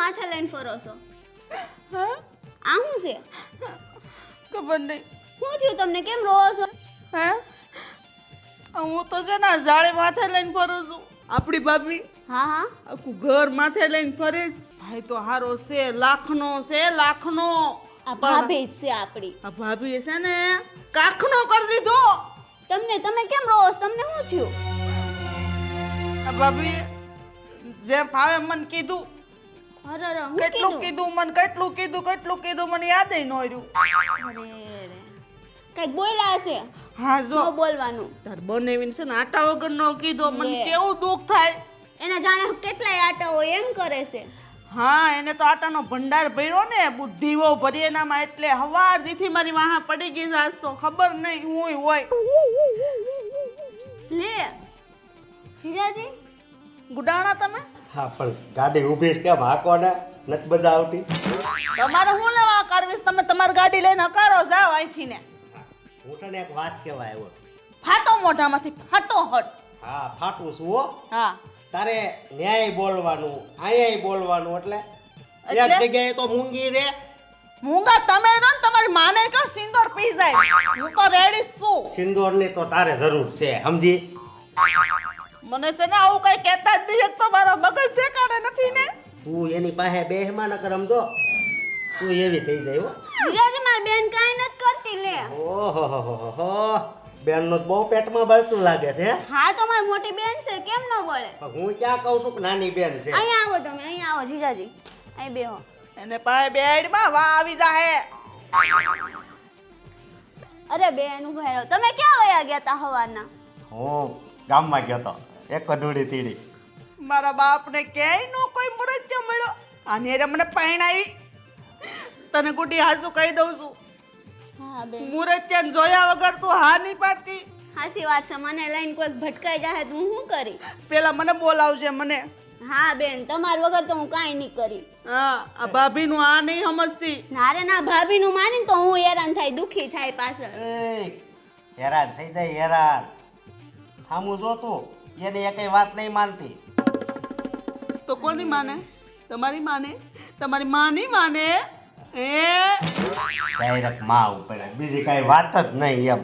માથે લઈને ફરો છો? હા આ શું છે? ખબર નહીં. શું થયું તમને? કેમ રોવો છો? હે હું તો છે ને જાળે માથે લઈને ફરું છું. આપણી ભાભી હા હા આખું ઘર માથે લઈને ફરે છે. ભાઈ તો હારો છે, લાખનો છે, લાખનો. આ ભાભી જ છે આપણી. આ ભાભી છે ને કાખનો કરી દીધો. તમે કેમ રોવો છો? તમને શું થયું? આ ભાભી જે ભાવે મને કીધું. અરે અરે, હું કેટલું કીધું? કીધું મને, કેટલું કીધું મને યાદ ન રહ્યું. અરે કઈક બોલ્યા હશે. હા જો ન બોલવાનું. તાર બનેવીને છે ને આટા વગર નો કીધો. મને લે. કેવું દુઃખ થાય. એના જાણે કેટલાય આટા હોય એમ કરે છે. હા એને તો આટાનો ભંડાર ભર્યો ને, બુદ્ધિઓ ભરી એનામાં, એટલે હવાર દીથી મારી વાહા પડી ગઈ છે આજ તો. ખબર નહીં હું હોય. લે જીજાજી, ગુડાણા તમે? હા પણ ગાડી ઊભી છે કેમ હાકો ને નથી બધા આવતી? તમારે હું લેવા કરવીશ? તમે તમારી ગાડી લઈને હકારો જાવ અહીંથી ને. હું તને એક વાત કહેવા આવ્યો. ફાટો મોઢામાંથી, ફાટો હટ. હા ફાટું છું હો. હા તારે ન્યાય બોલવાનું, આયાય બોલવાનું, એટલે એક એટલે? જગ્યાએ તો મૂંગી રે. મૂંગા તમે રહો ને, તમારી માને કહો સિંદોર પી જાય. હું તો રેડી છું. સિંદોરની તો તારે જરૂર છે, સમજી? મને છે ને આવું કઈ કહેતા જ નહીં. એક તો મારા મગજ ઠેકાણે નથી ને. તું એની પાસે બેહમાં ન કર, સમજો તું એવી થઈ જાય હો. જીજાજી મારી બેન કાંઈ નથી કરતી. લે ઓહો બેનનું તો બહુ પેટમાં બળતું લાગે છે. હા તો મારી મોટી બેન છે, કેમ ન બોલે? પણ હું ક્યાં કહું છું કે નાની બેન છે. અહીંયા આવો તમે, અહીંયા આવો જીજાજી, અહીં બેહો. એને પાસે બેડમાં વા આવી જાહે. અરે બેન ઉભા રહો. તમે ક્યાં વયા ગયા તા હવારના? હું ગામમાં ગયો તો એક ધૂળી તીડી. મારા બાપને ક્યાંય નો કોઈ મુરત્યો મળ્યો. આની હારે મને પરણાવી. તને ગુડી હાસુ કહી દઉં છું, હા બેન, મુરત્યાને જોયા વગર તું હા નહીં પાડતી. સાચી વાત છે. મને લઈને કોઈક ભટકાઈ જાય તો હું શું કરી? પેલા મને બોલાવજે મને. હા બેન, તમાર વગર તો હું કાંઈ નહીં કરી. હા આ ભાભીનું આ નહીં સમજતી. ના રે ના, ભાભીનું માનીને તો હું હેરાન થાય, દુખી થાય પાછળ. એ હેરાન થઈ જાય હેરાન. થામું જો તું એની એકઈ વાત નહીં માનતી. તો કોની માને? તમારી માને? તમારી માની માને? ડાયરેક્ટ માં ઉપર બીજી કઈ વાત જ નહીં એમ.